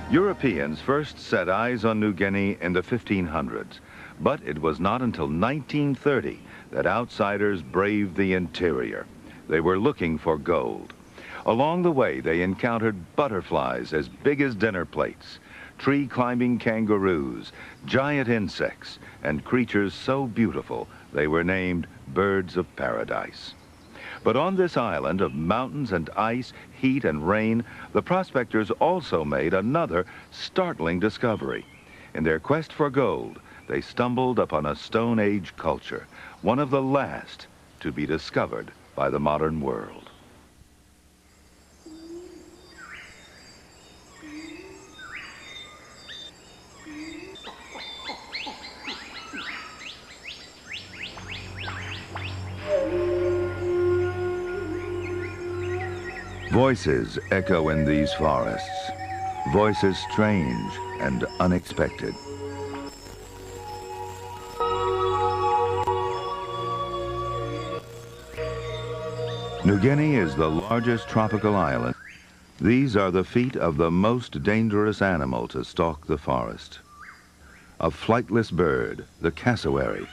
Europeans first set eyes on New Guinea in the 1500s, but it was not until 1930 that outsiders braved the interior. They were looking for gold. Along the way, they encountered butterflies as big as dinner plates, tree-climbing kangaroos, giant insects, and creatures so beautiful they were named birds of paradise. But on this island of mountains and ice, heat and rain, the prospectors also made another startling discovery. In their quest for gold, they stumbled upon a Stone Age culture, one of the last to be discovered by the modern world. Voices echo in these forests, voices strange and unexpected. New Guinea is the largest tropical island. These are the feet of the most dangerous animal to stalk the forest. A flightless bird, the cassowary.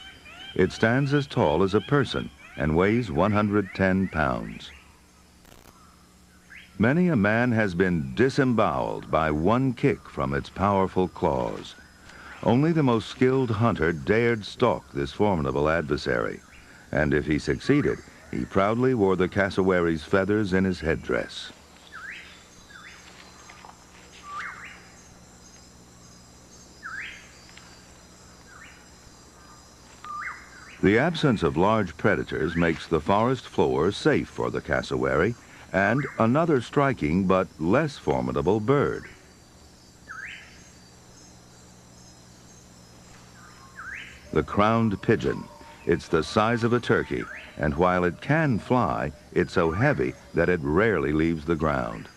It stands as tall as a person and weighs 110 pounds. Many a man has been disemboweled by one kick from its powerful claws. Only the most skilled hunter dared stalk this formidable adversary, and if he succeeded, he proudly wore the cassowary's feathers in his headdress. The absence of large predators makes the forest floor safe for the cassowary, and another striking but less formidable bird. The crowned pigeon. It's the size of a turkey, and while it can fly, it's so heavy that it rarely leaves the ground.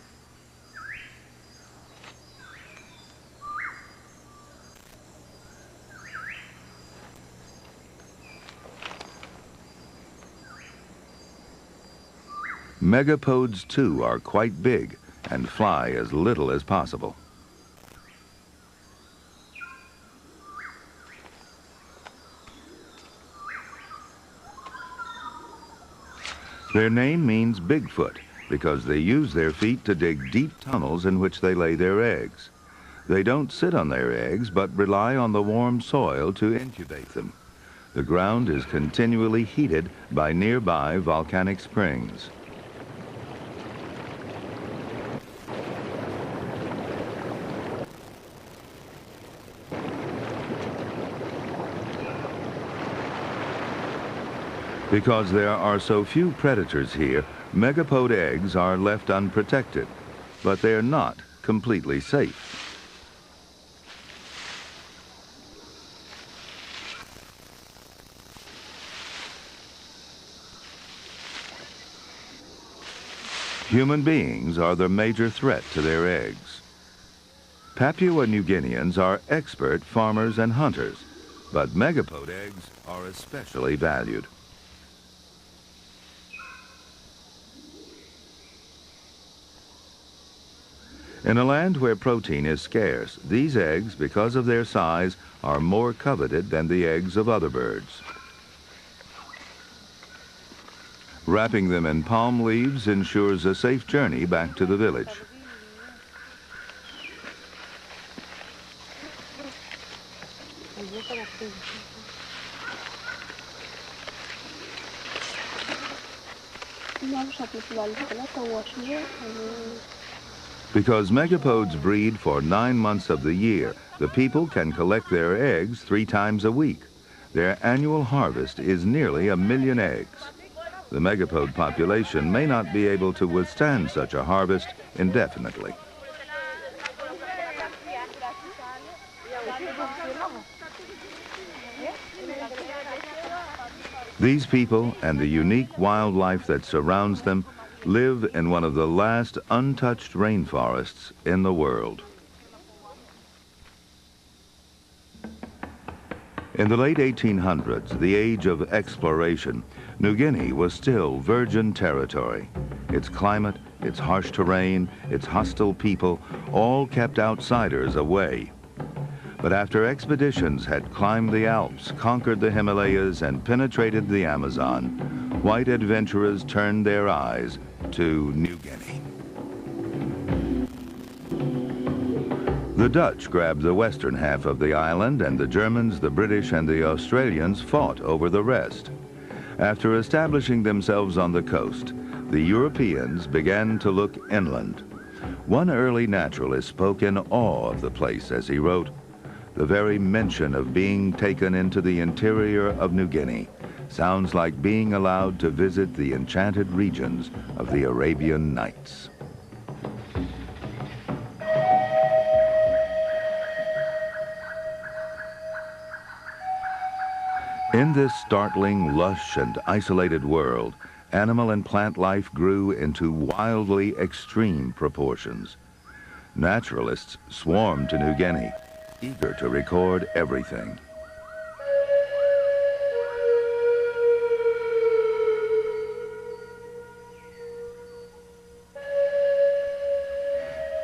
Megapodes, too, are quite big and fly as little as possible. Their name means Bigfoot because they use their feet to dig deep tunnels in which they lay their eggs. They don't sit on their eggs, but rely on the warm soil to incubate them. The ground is continually heated by nearby volcanic springs. Because there are so few predators here, megapode eggs are left unprotected, but they're not completely safe. Human beings are the major threat to their eggs. Papua New Guineans are expert farmers and hunters, but megapode eggs are especially valued. In a land where protein is scarce, these eggs, because of their size, are more coveted than the eggs of other birds. Wrapping them in palm leaves ensures a safe journey back to the village. Because megapodes breed for 9 months of the year, the people can collect their eggs 3 times a week. Their annual harvest is nearly 1 million eggs. The megapode population may not be able to withstand such a harvest indefinitely. These people and the unique wildlife that surrounds them live in one of the last untouched rainforests in the world. In the late 1800s, the age of exploration, New Guinea was still virgin territory. Its climate its harsh terrain, its hostile people, all kept outsiders away. But after expeditions had climbed the Alps, conquered the Himalayas, and penetrated the Amazon, white adventurers turned their eyes to New Guinea. The Dutch grabbed the western half of the island, and the Germans, the British, and the Australians fought over the rest. After establishing themselves on the coast, the Europeans began to look inland. One early naturalist spoke in awe of the place as he wrote, "The very mention of being taken into the interior of New Guinea sounds like being allowed to visit the enchanted regions of the Arabian Nights." In this startling, lush, and isolated world, animal and plant life grew into wildly extreme proportions. Naturalists swarmed to New Guinea, eager to record everything.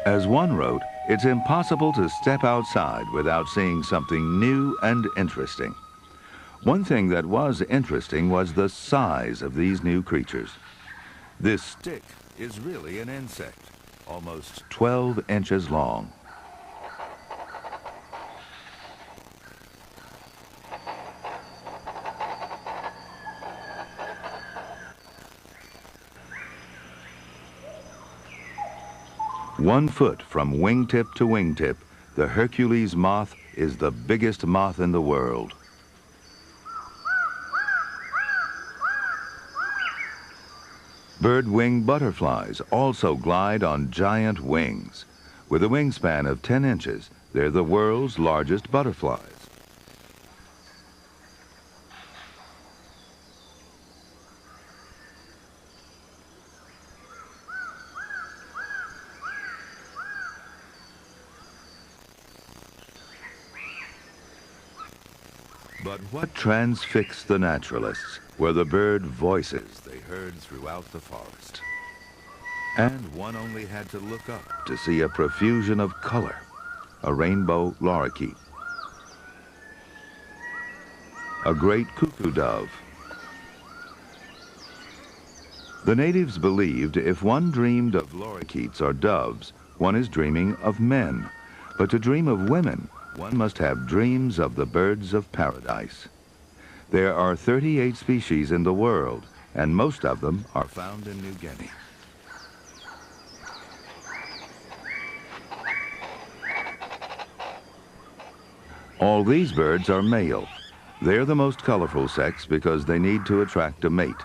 As one wrote, it's impossible to step outside without seeing something new and interesting. One thing that was interesting was the size of these new creatures. This stick is really an insect, almost 12 inches long. One foot from wingtip to wingtip, the Hercules moth is the biggest moth in the world. Bird-winged butterflies also glide on giant wings. With a wingspan of 10 inches, they're the world's largest butterflies. But what transfixed the naturalists were the bird voices they heard throughout the forest. And one only had to look up to see a profusion of color, a rainbow lorikeet, a great cuckoo dove. The natives believed if one dreamed of lorikeets or doves, one is dreaming of men. But to dream of women, one must have dreams of the birds of paradise. There are 38 species in the world, and most of them are found in New Guinea. All these birds are male. They're the most colorful sex because they need to attract a mate.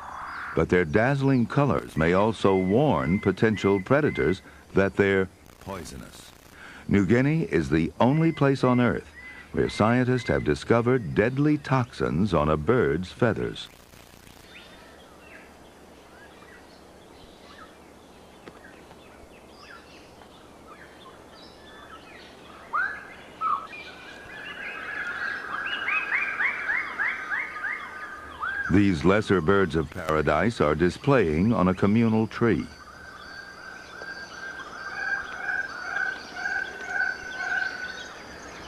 But their dazzling colors may also warn potential predators that they're poisonous. New Guinea is the only place on Earth where scientists have discovered deadly toxins on a bird's feathers. These lesser birds of paradise are displaying on a communal tree.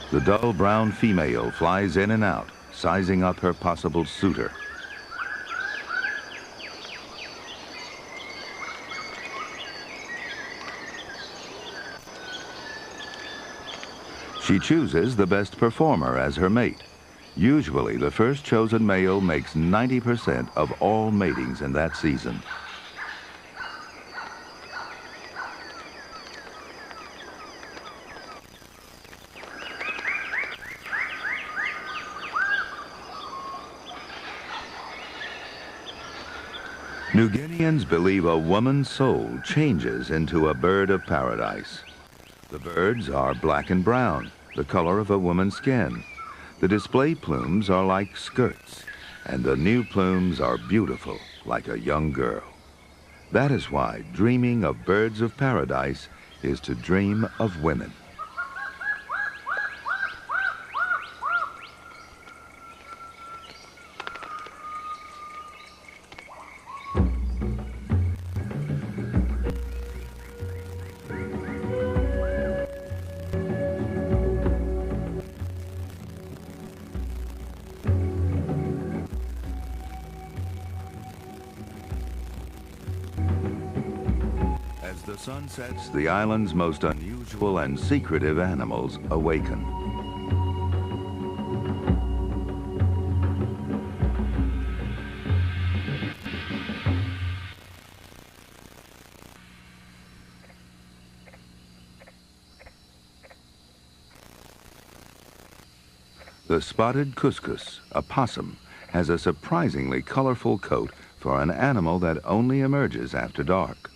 The dull brown female flies in and out, sizing up her possible suitor. She chooses the best performer as her mate. Usually, the first chosen male makes 90% of all matings in that season. New Guineans believe a woman's soul changes into a bird of paradise. The birds are black and brown, the color of a woman's skin. The display plumes are like skirts, and the new plumes are beautiful, like a young girl. That is why dreaming of birds of paradise is to dream of women. the sun sets, the island's most unusual and secretive animals awaken. The spotted cuscus, a possum, has a surprisingly colorful coat for an animal that only emerges after dark.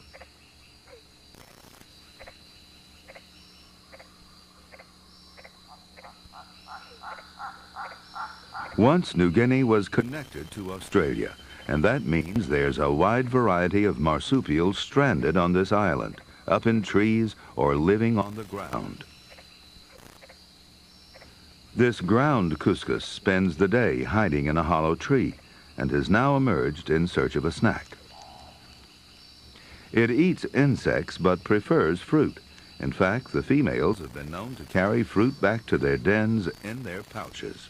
Once New Guinea was connected to Australia, and that means there's a wide variety of marsupials stranded on this island, up in trees or living on the ground. This ground cuscus spends the day hiding in a hollow tree and has now emerged in search of a snack. It eats insects but prefers fruit. In fact, the females have been known to carry fruit back to their dens in their pouches.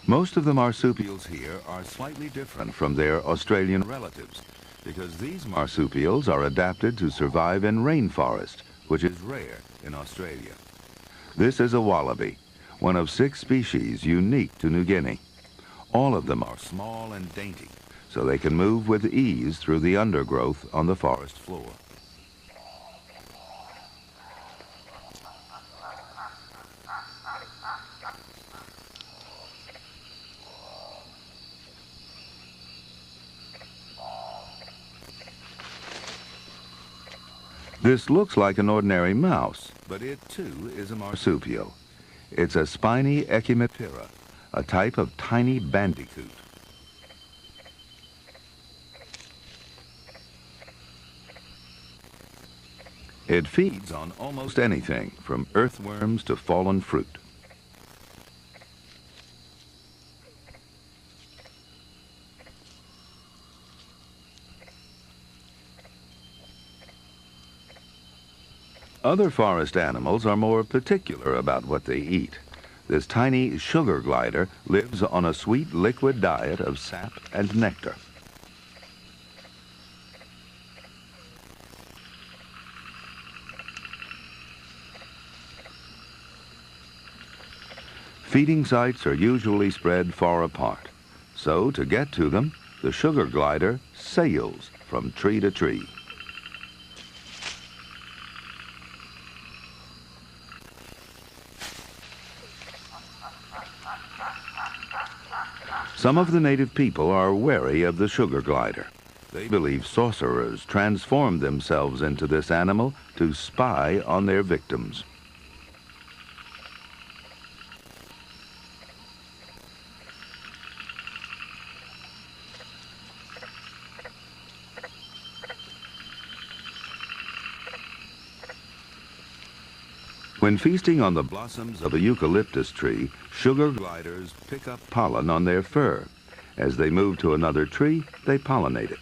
Most of the marsupials here are slightly different from their Australian relatives because these marsupials are adapted to survive in rainforest, which is rare in Australia. This is a wallaby, one of 6 species unique to New Guinea. All of them are small and dainty, so they can move with ease through the undergrowth on the forest floor. This looks like an ordinary mouse, but it too is a marsupial. It's a spiny Echinoptera, a type of tiny bandicoot. It feeds on almost anything, from earthworms to fallen fruit. Other forest animals are more particular about what they eat. This tiny sugar glider lives on a sweet liquid diet of sap and nectar. Feeding sites are usually spread far apart. So to get to them, the sugar glider sails from tree to tree. Some of the native people are wary of the sugar glider. They believe sorcerers transformed themselves into this animal to spy on their victims. When feasting on the blossoms of a eucalyptus tree, sugar gliders pick up pollen on their fur. As they move to another tree, they pollinate it.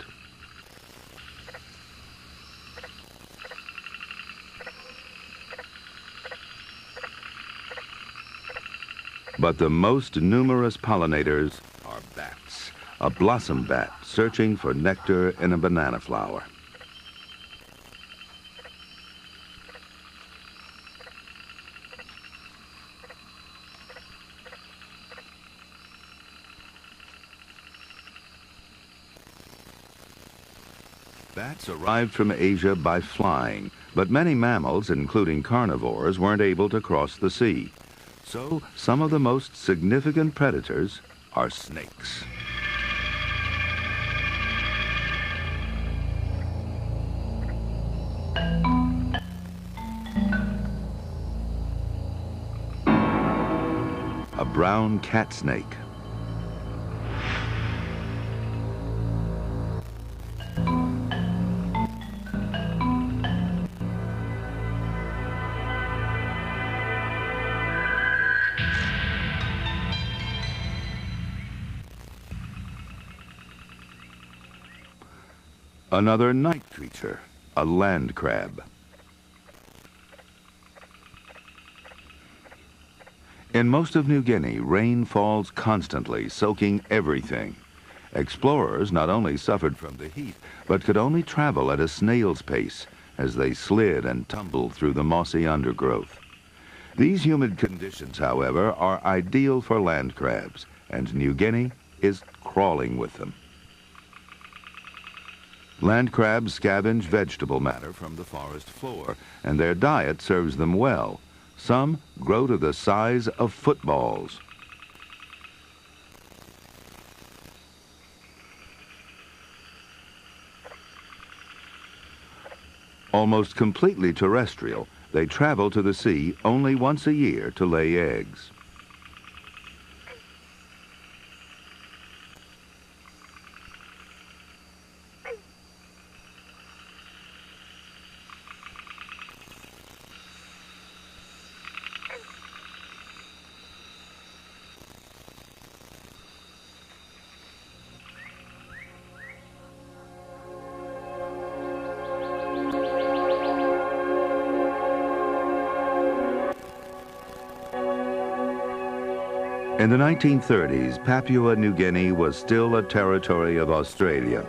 But the most numerous pollinators are bats, a blossom bat searching for nectar in a banana flower. Bats arrived from Asia by flying, but many mammals, including carnivores, weren't able to cross the sea. So some of the most significant predators are snakes. A brown cat snake. Another night creature, a land crab. In most of New Guinea, rain falls constantly, soaking everything. Explorers not only suffered from the heat, but could only travel at a snail's pace as they slid and tumbled through the mossy undergrowth. These humid conditions, however, are ideal for land crabs, and New Guinea is crawling with them. Land crabs scavenge vegetable matter from the forest floor, and their diet serves them well. Some grow to the size of footballs. Almost completely terrestrial, they travel to the sea only once a year to lay eggs. In the 1930s, Papua New Guinea was still a territory of Australia.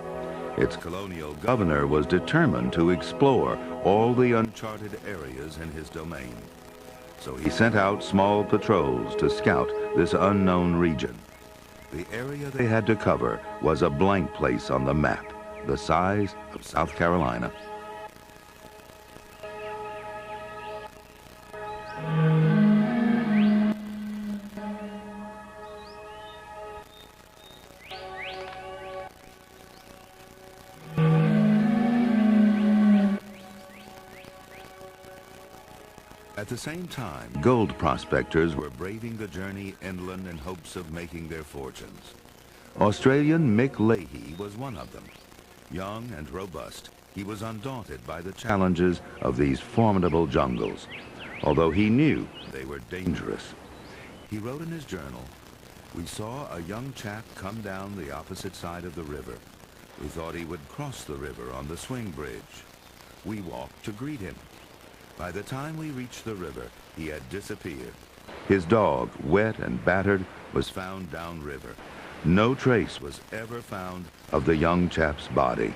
Its colonial governor was determined to explore all the uncharted areas in his domain. So he sent out small patrols to scout this unknown region. The area they had to cover was a blank place on the map, the size of South Carolina. At the same time, gold prospectors were braving the journey inland in hopes of making their fortunes. Australian Mick Leahy was one of them. Young and robust, he was undaunted by the challenges of these formidable jungles, although he knew they were dangerous. He wrote in his journal, "We saw a young chap come down the opposite side of the river. We thought he would cross the river on the swing bridge. We walked to greet him. By the time we reached the river, he had disappeared. His dog, wet and battered, was found downriver. No trace was ever found of the young chap's body.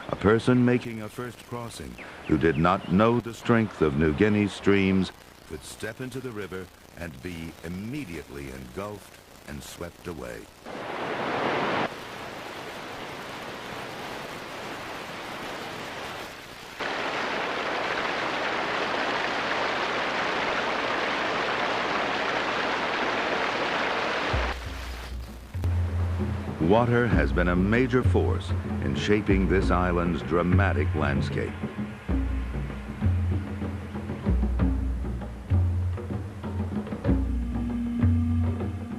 A person making a first crossing who did not know the strength of New Guinea's streams could step into the river and be immediately engulfed and swept away." Water has been a major force in shaping this island's dramatic landscape.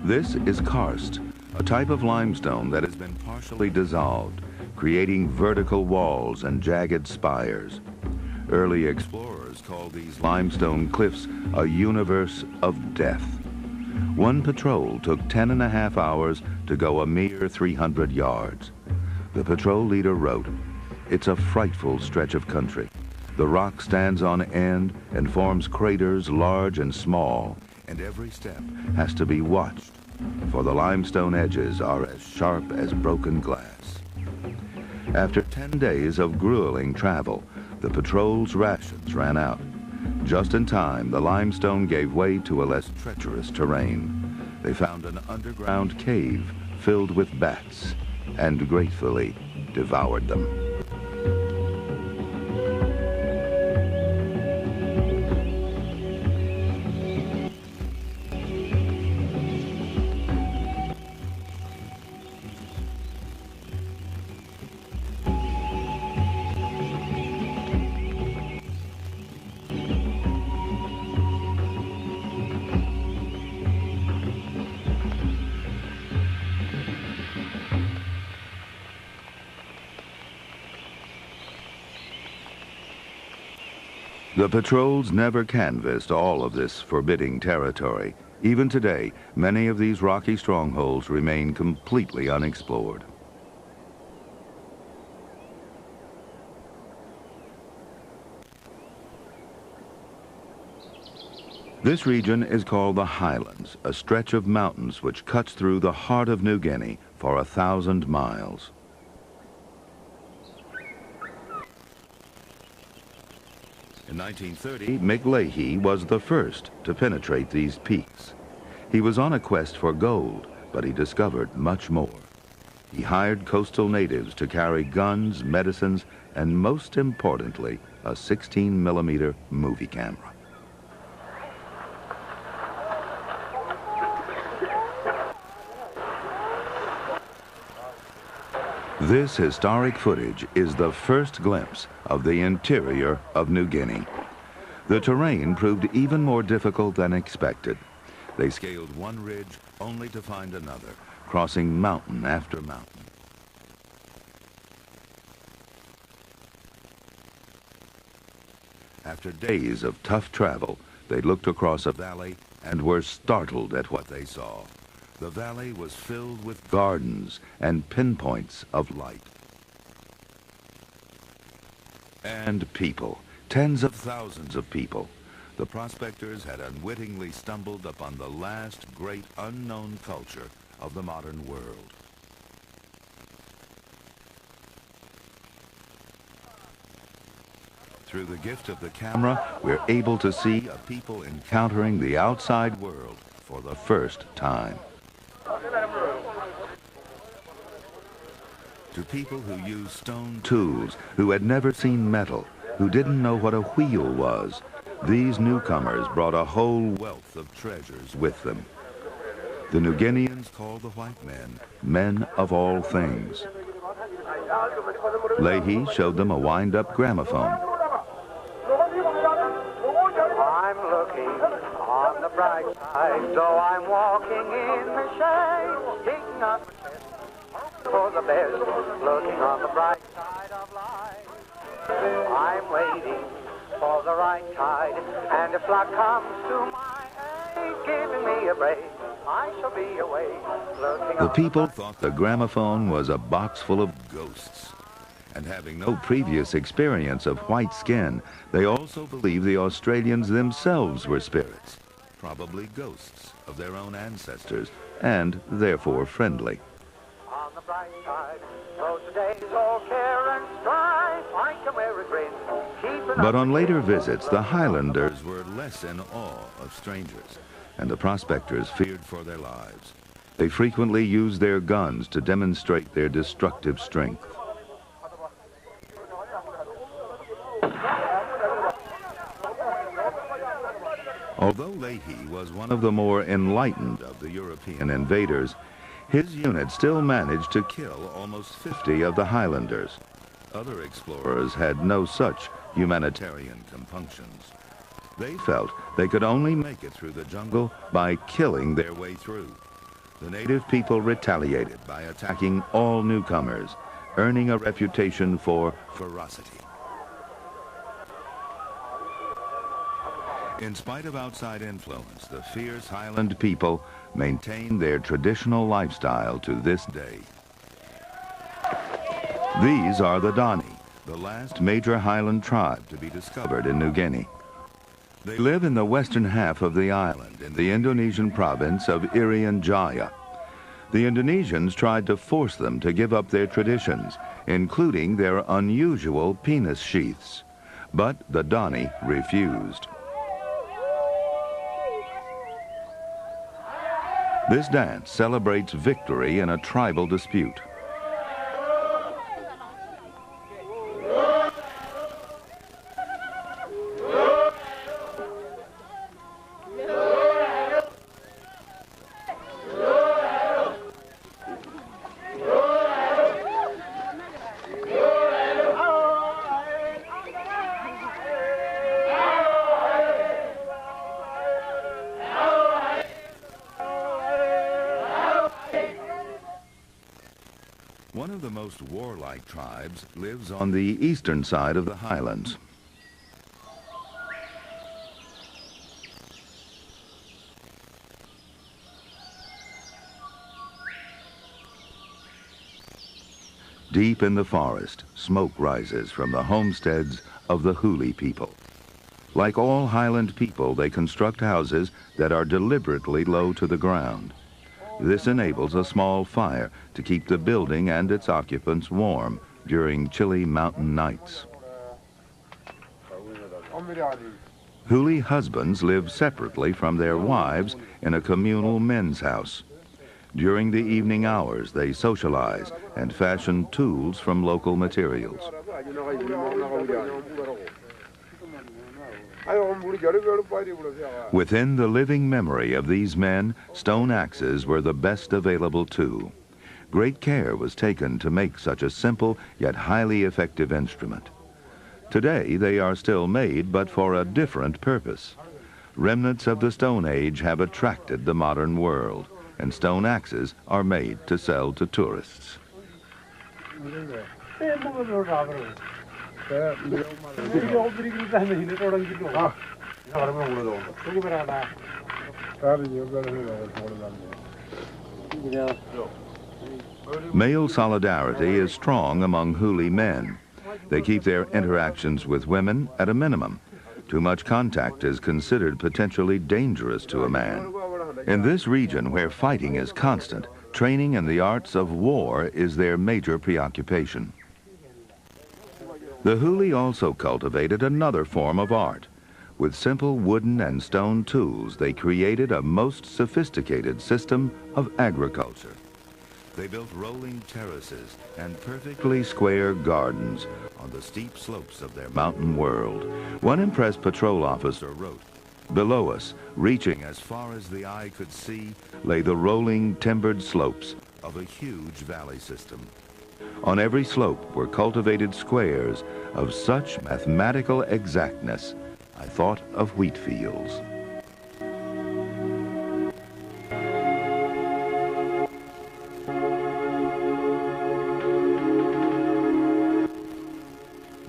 This is karst, a type of limestone that has been partially dissolved, creating vertical walls and jagged spires. Early explorers called these limestone cliffs a universe of death. One patrol took 10.5 hours to go a mere 300 yards. The patrol leader wrote, "It's a frightful stretch of country. The rock stands on end and forms craters large and small, and every step has to be watched, for the limestone edges are as sharp as broken glass." After 10 days of grueling travel, the patrol's rations ran out. Just in time, the limestone gave way to a less treacherous terrain. They found an underground cave filled with bats and gratefully devoured them. The patrols never canvassed all of this forbidding territory. Even today, many of these rocky strongholds remain completely unexplored. This region is called the Highlands, a stretch of mountains which cuts through the heart of New Guinea for 1,000 miles. In 1930, Mick Leahy was the first to penetrate these peaks. He was on a quest for gold, but he discovered much more. He hired coastal natives to carry guns, medicines, and most importantly, a 16mm movie camera. This historic footage is the first glimpse of the interior of New Guinea. The terrain proved even more difficult than expected. They scaled one ridge only to find another, crossing mountain after mountain. After days of tough travel, they looked across a valley and were startled at what they saw. The valley was filled with gardens and pinpoints of light. And people, tens of thousands of people. The prospectors had unwittingly stumbled upon the last great unknown culture of the modern world. Through the gift of the camera, we're able to see a people encountering the outside world for the first time. To people who used stone tools, who had never seen metal, who didn't know what a wheel was, these newcomers brought a whole wealth of treasures with them. The New Guineans called the white men, men of all things. Leahy showed them a wind-up gramophone. I'm looking on the bright side, so I'm walking in the shade, picking up for the best, looking on the bright side of life. I'm waiting for the right tide, and if luck comes to my aid, giving me a break, I shall be away, looking The people thought the gramophone was a box full of ghosts. And having no previous experience of white skin, they also believed the Australians themselves were spirits, probably ghosts of their own ancestors, and therefore friendly. on the bright side, though today's all care and strife, I can wear a grin, keeping But on later visits, the Highlanders were less in awe of strangers, and the prospectors feared for their lives. They frequently used their guns to demonstrate their destructive strength. Although Leahy was one of the more enlightened of the European invaders, his unit still managed to kill almost 50 of the Highlanders. Other explorers had no such humanitarian compunctions. They felt they could only make it through the jungle by killing their way through. The native people retaliated by attacking all newcomers, earning a reputation for ferocity. In spite of outside influence, the fierce Highland people maintain their traditional lifestyle to this day. These are the Dani, the last major Highland tribe to be discovered in New Guinea. They live in the western half of the island in the Indonesian province of Irian Jaya. The Indonesians tried to force them to give up their traditions, including their unusual penis sheaths, but the Dani refused. This dance celebrates victory in a tribal dispute. One of the most warlike tribes lives on the eastern side of the highlands. Deep in the forest, smoke rises from the homesteads of the Huli people. Like all highland people, they construct houses that are deliberately low to the ground. This enables a small fire to keep the building and its occupants warm during chilly mountain nights. Huli husbands live separately from their wives in a communal men's house. During the evening hours, they socialize and fashion tools from local materials. Within the living memory of these men, stone axes were the best available tool. Great care was taken to make such a simple yet highly effective instrument. Today they are still made, but for a different purpose. Remnants of the Stone Age have attracted the modern world, and stone axes are made to sell to tourists. Male solidarity is strong among Huli men. They keep their interactions with women at a minimum. Too much contact is considered potentially dangerous to a man. In this region where fighting is constant, training in the arts of war is their major preoccupation. The Huli also cultivated another form of art. With simple wooden and stone tools, they created a most sophisticated system of agriculture. They built rolling terraces and perfectly square gardens on the steep slopes of their mountain world. One impressed patrol officer wrote, "Below us, reaching as far as the eye could see, lay the rolling timbered slopes of a huge valley system. On every slope were cultivated squares of such mathematical exactness, I thought of wheat fields."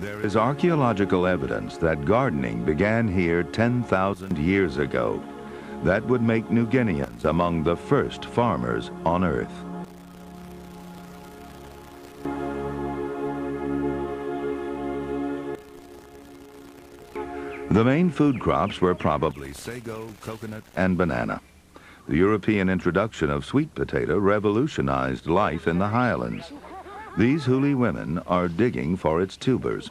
There is archaeological evidence that gardening began here 10,000 years ago. That would make New Guineans among the first farmers on Earth. The main food crops were probably sago, coconut, and banana. The European introduction of sweet potato revolutionized life in the highlands. These Huli women are digging for its tubers.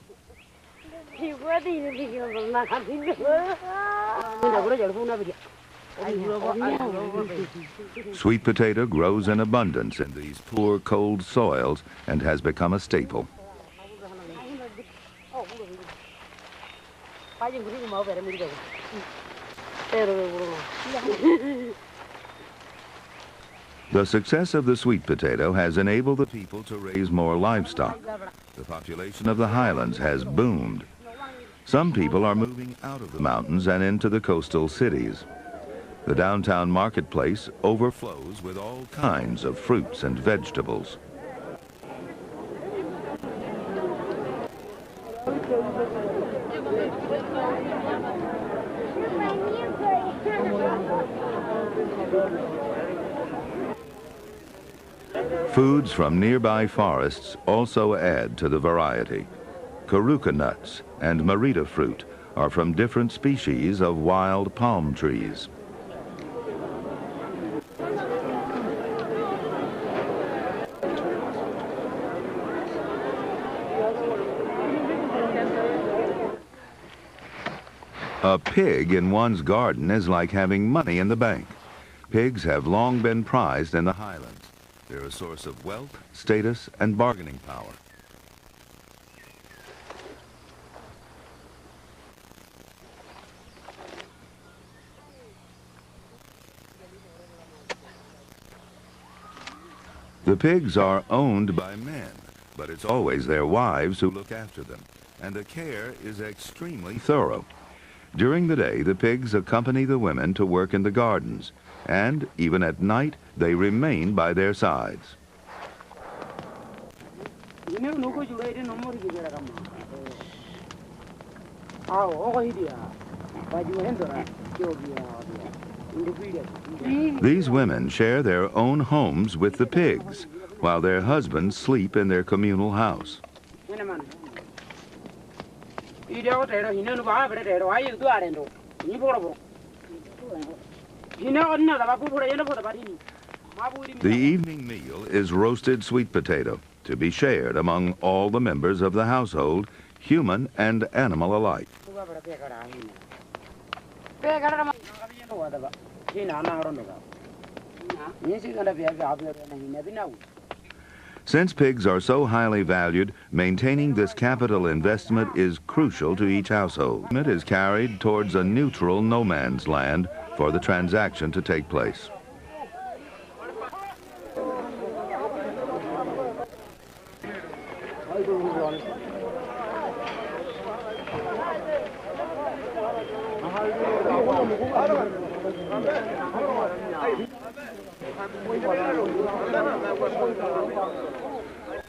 Sweet potato grows in abundance in these poor, cold soils and has become a staple. The success of the sweet potato has enabled the people to raise more livestock. The population of the highlands has boomed. Some people are moving out of the mountains and into the coastal cities. The downtown marketplace overflows with all kinds of fruits and vegetables. Foods from nearby forests also add to the variety. Karuka nuts and marita fruit are from different species of wild palm trees. A pig in one's garden is like having money in the bank. Pigs have long been prized in the highlands. They're a source of wealth, status, and bargaining power. The pigs are owned by men, but it's always their wives who look after them, and the care is extremely thorough. During the day, the pigs accompany the women to work in the gardens, and even at night, they remain by their sides. These women share their own homes with the pigs, while their husbands sleep in their communal house. The evening meal is roasted sweet potato, to be shared among all the members of the household, human and animal alike. Since pigs are so highly valued, maintaining this capital investment is crucial to each household. It is carried towards a neutral no man's land for the transaction to take place.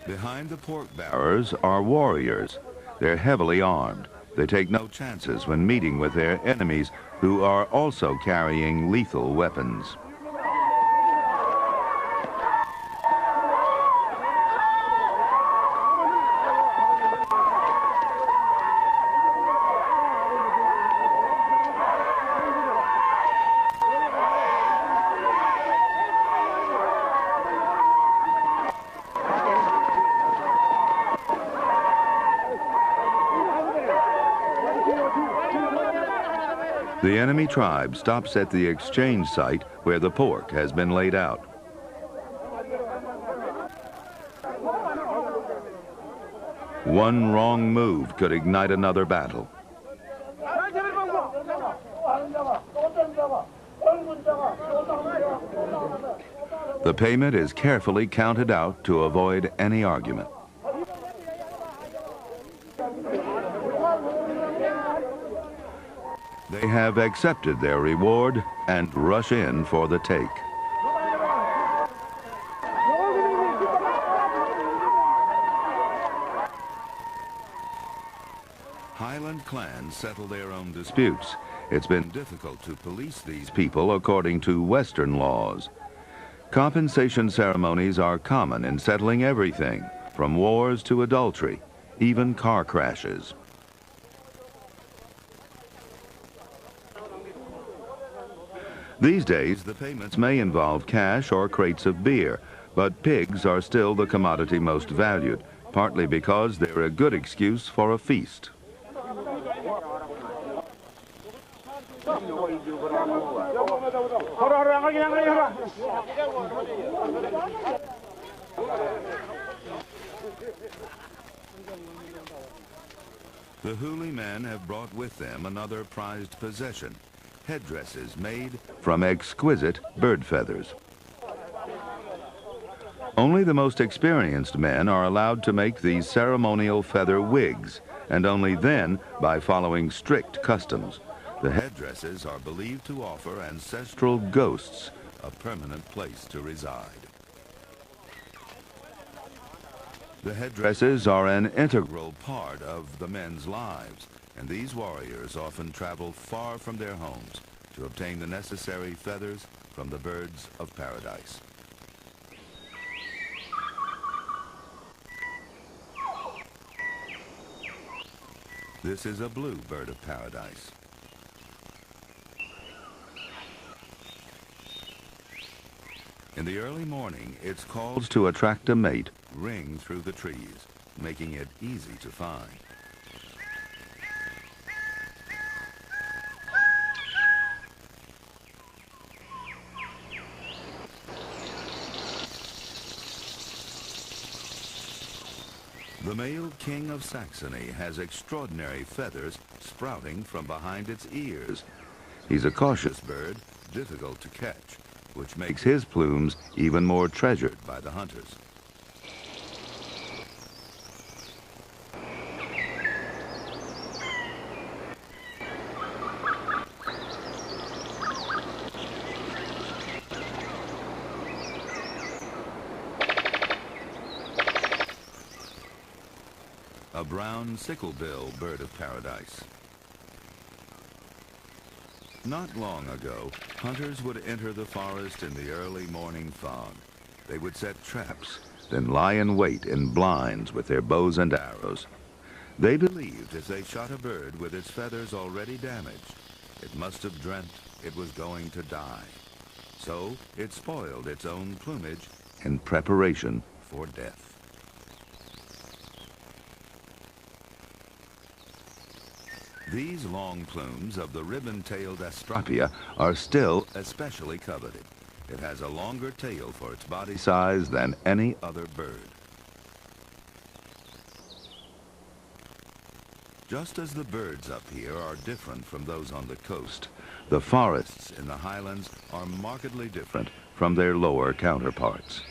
Behind the pork bearers are warriors. They're heavily armed. They take no chances when meeting with their enemies, who are also carrying lethal weapons. The enemy tribe stops at the exchange site where the pork has been laid out. One wrong move could ignite another battle. The payment is carefully counted out to avoid any argument. They have accepted their reward and rush in for the take. Highland clans settle their own disputes. It's been difficult to police these people according to Western laws. Compensation ceremonies are common in settling everything, from wars to adultery, even car crashes. These days, the payments may involve cash or crates of beer, but pigs are still the commodity most valued, partly because they're a good excuse for a feast. The Huli men have brought with them another prized possession, headdresses made from exquisite bird feathers. Only the most experienced men are allowed to make these ceremonial feather wigs, and only then by following strict customs. The headdresses are believed to offer ancestral ghosts a permanent place to reside. The headdresses are an integral part of the men's lives, and these warriors often travel far from their homes to obtain the necessary feathers from the birds of paradise. This is a blue bird of paradise. In the early morning, its calls to attract a mate ring through the trees, making it easy to find. The male king of Saxony has extraordinary feathers sprouting from behind its ears. He's a cautious bird, difficult to catch, which makes his plumes even more treasured by the hunters. A brown sicklebill bird of paradise. Not long ago, hunters would enter the forest in the early morning fog. They would set traps, then lie in wait in blinds with their bows and arrows. They believed if they shot a bird with its feathers already damaged, it must have dreamt it was going to die. So it spoiled its own plumage in preparation for death. These long plumes of the ribbon-tailed Astrapia are still especially coveted. It has a longer tail for its body size than any other bird. Just as the birds up here are different from those on the coast, the forests in the highlands are markedly different from their lower counterparts.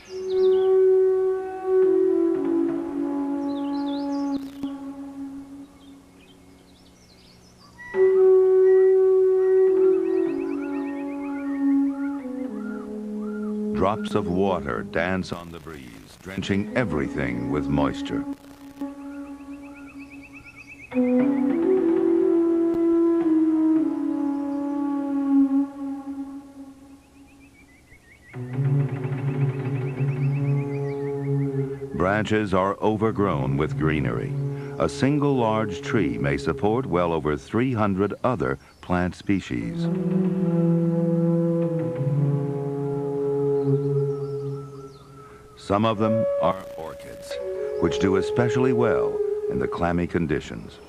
Drops of water dance on the breeze, drenching everything with moisture. Branches are overgrown with greenery. A single large tree may support well over 300 other plant species. Some of them are orchids, which do especially well in the clammy conditions.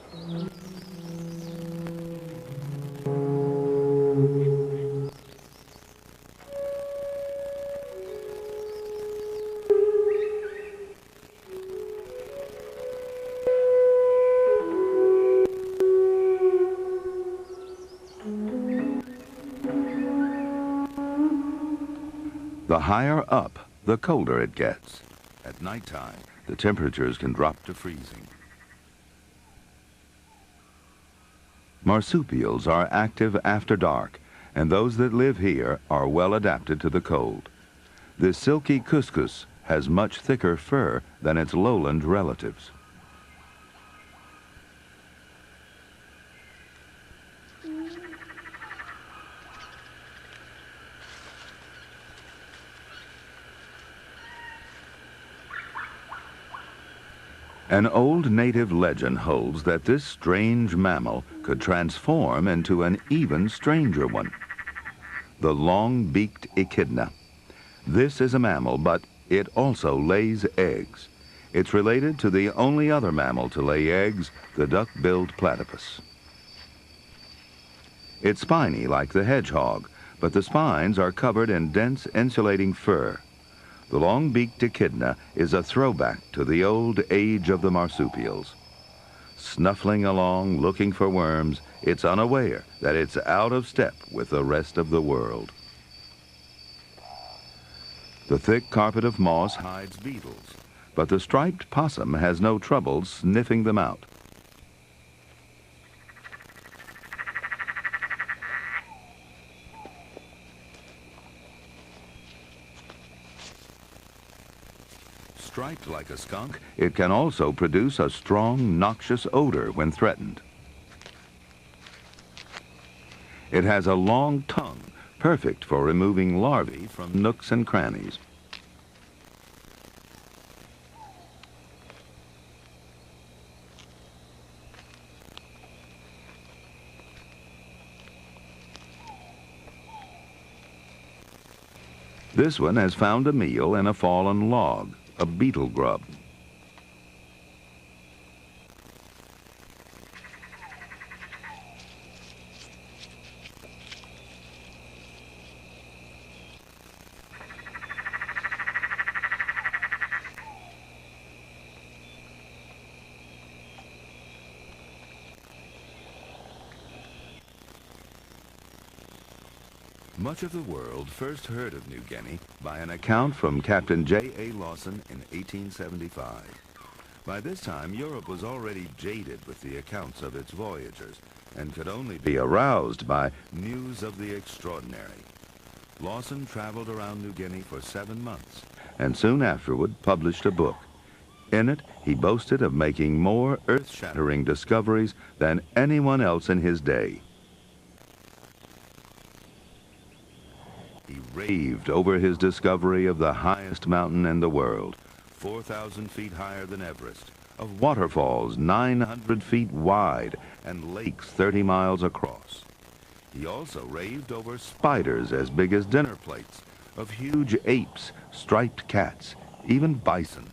The higher up, the colder it gets. At nighttime, the temperatures can drop to freezing. Marsupials are active after dark, and those that live here are well adapted to the cold. This silky cuscus has much thicker fur than its lowland relatives. An old native legend holds that this strange mammal could transform into an even stranger one, the long-beaked echidna. This is a mammal, but it also lays eggs. It's related to the only other mammal to lay eggs, the duck-billed platypus. It's spiny like the hedgehog, but the spines are covered in dense insulating fur. The long-beaked echidna is a throwback to the old age of the marsupials. Snuffling along, looking for worms, it's unaware that it's out of step with the rest of the world. The thick carpet of moss hides beetles, but the striped possum has no trouble sniffing them out. Striped like a skunk, it can also produce a strong, noxious odor when threatened. It has a long tongue, perfect for removing larvae from nooks and crannies. This one has found a meal in a fallen log, a beetle grub. Much of the world first heard of New Guinea by an account from Captain J.A. Lawson in 1875. By this time, Europe was already jaded with the accounts of its voyagers and could only be aroused by news of the extraordinary. Lawson traveled around New Guinea for 7 months and soon afterward published a book. In it, he boasted of making more earth-shattering discoveries than anyone else in his day. He raved over his discovery of the highest mountain in the world, 4,000 feet higher than Everest, of waterfalls 900 feet wide and lakes 30 miles across. He also raved over spiders as big as dinner plates, of huge apes, striped cats, even bison.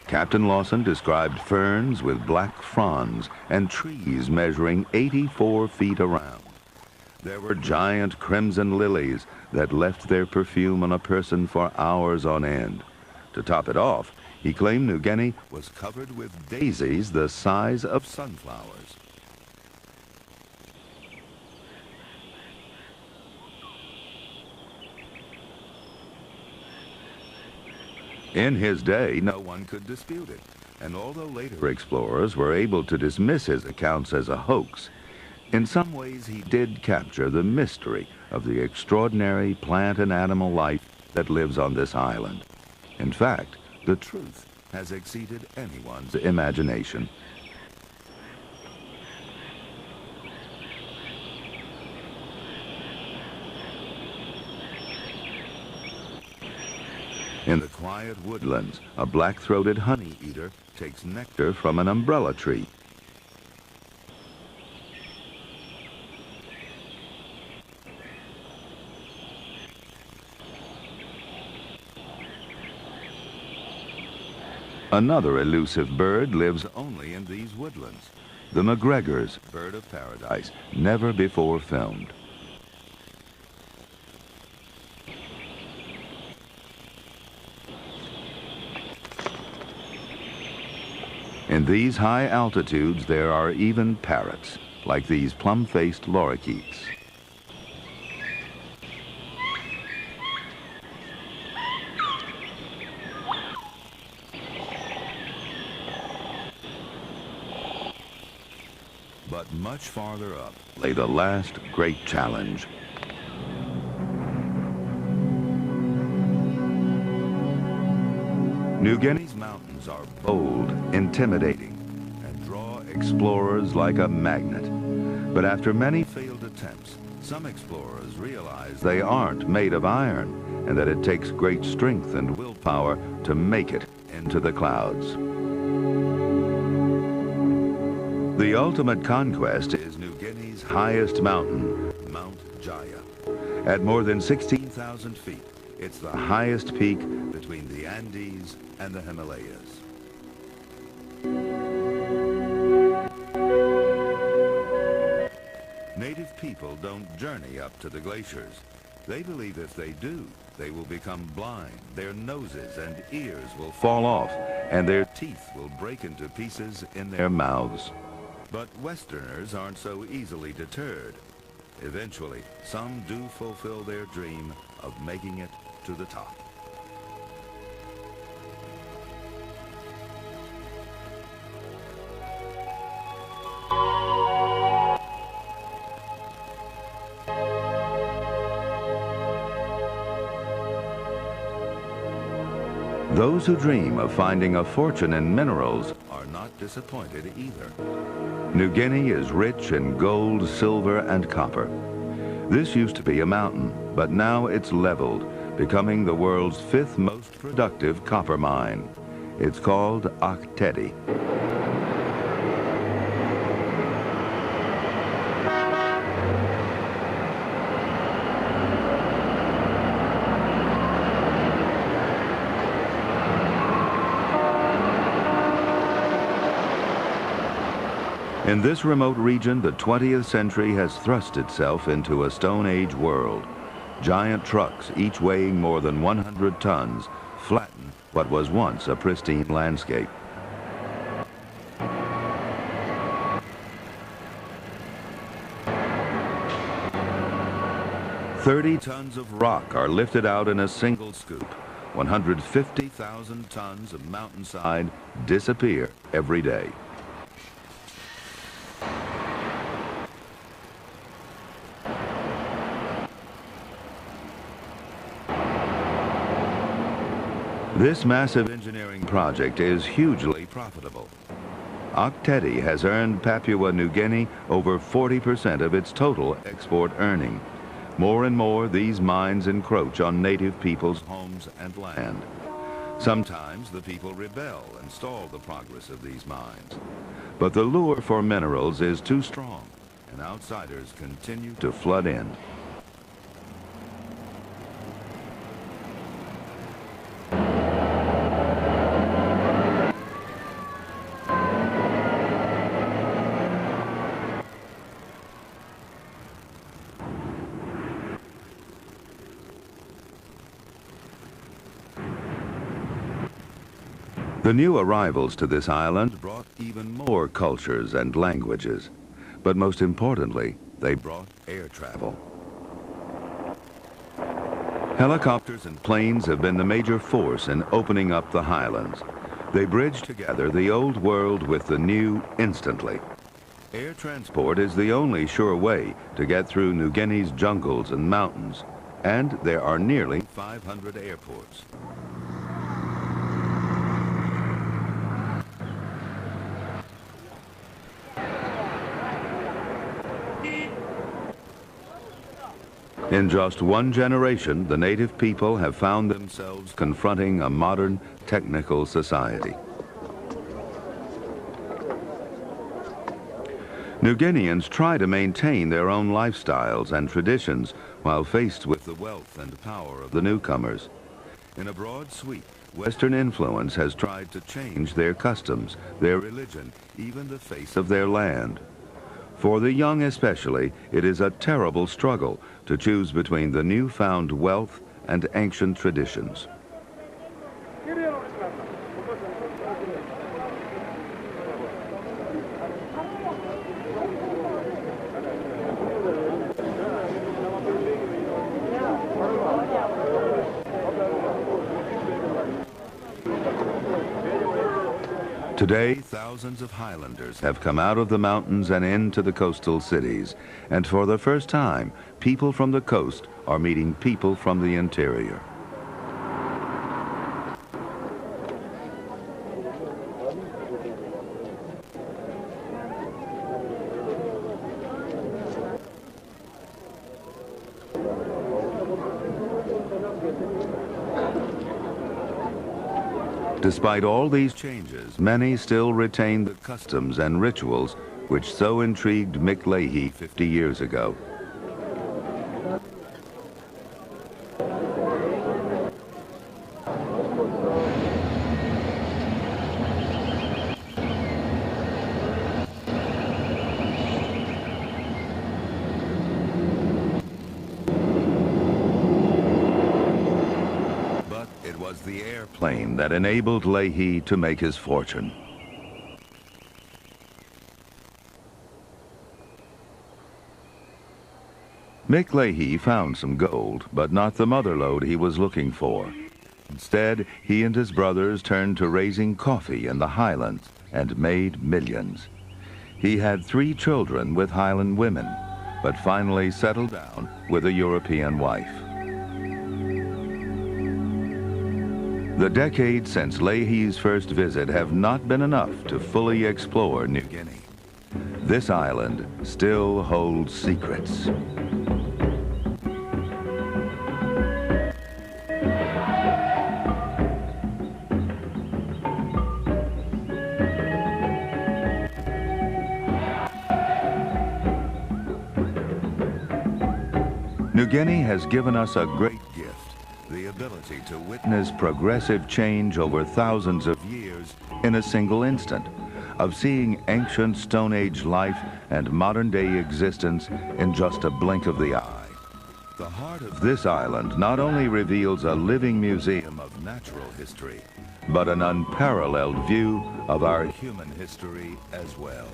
Captain Lawson described ferns with black fronds and trees measuring 84 feet around. There were giant crimson lilies that left their perfume on a person for hours on end. To top it off, he claimed New Guinea was covered with daisies the size of sunflowers. In his day, no one could dispute it, and although later explorers were able to dismiss his accounts as a hoax, in some ways he did capture the mystery of the extraordinary plant and animal life that lives on this island. In fact, the truth has exceeded anyone's imagination. In the quiet woodlands, a black-throated honey-eater takes nectar from an umbrella tree. Another elusive bird lives only in these woodlands, the McGregor's bird of paradise, never before filmed. In these high altitudes, there are even parrots, like these plum-faced lorikeets. But much farther up lay the last great challenge. New Guinea's mountains are bold, intimidating, and draw explorers like a magnet. But after many failed attempts, some explorers realize they aren't made of iron, and that it takes great strength and willpower to make it into the clouds. The ultimate conquest is New Guinea's highest mountain, Mount Jaya. At more than 16,000 feet, it's the highest peak between the Andes and the Himalayas. Native people don't journey up to the glaciers. They believe if they do, they will become blind, their noses and ears will fall off, and their teeth will break into pieces in their mouths. But Westerners aren't so easily deterred. Eventually, some do fulfill their dream of making it to the top. Those who dream of finding a fortune in minerals are not disappointed either. New Guinea is rich in gold, silver, and copper. This used to be a mountain, but now it's leveled, becoming the world's 5th most productive copper mine. It's called Oktedi. In this remote region, the 20th century has thrust itself into a Stone Age world. Giant trucks, each weighing more than 100 tons, flatten what was once a pristine landscape. "30 tons of rock are lifted out in a single scoop. 150,000 tons of mountainside disappear every day." This massive engineering project is hugely profitable. Oktedi has earned Papua New Guinea over 40% of its total export earning. More and more, these mines encroach on native people's homes and land. Sometimes the people rebel and stall the progress of these mines. But the lure for minerals is too strong, and outsiders continue to flood in. The new arrivals to this island brought even more cultures and languages, but most importantly, they brought air travel. Helicopters and planes have been the major force in opening up the highlands. They bridge together the old world with the new instantly. Air transport is the only sure way to get through New Guinea's jungles and mountains, and there are nearly 500 airports. In just one generation, the native people have found themselves confronting a modern, technical society. New Guineans try to maintain their own lifestyles and traditions while faced with the wealth and power of the newcomers. In a broad sweep, Western influence has tried to change their customs, their religion, even the face of their land. For the young especially, it is a terrible struggle to choose between the newfound wealth and ancient traditions. Today, thousands of Highlanders have come out of the mountains and into the coastal cities, and for the first time, people from the coast are meeting people from the interior. Despite all these changes, many still retain the customs and rituals which so intrigued Mick Leahy 50 years ago. The airplane that enabled Leahy to make his fortune. Mick Leahy found some gold, but not the mother lode he was looking for. Instead, he and his brothers turned to raising coffee in the highlands and made millions. He had 3 children with Highland women, but finally settled down with a European wife. The decades since Leahy's first visit have not been enough to fully explore New Guinea. This island still holds secrets. New Guinea has given us a great gift. The ability to witness progressive change over thousands of years in a single instant, of seeing ancient Stone Age life and modern-day existence in just a blink of the eye. The heart of this island not only reveals a living museum of natural history, but an unparalleled view of our human history as well.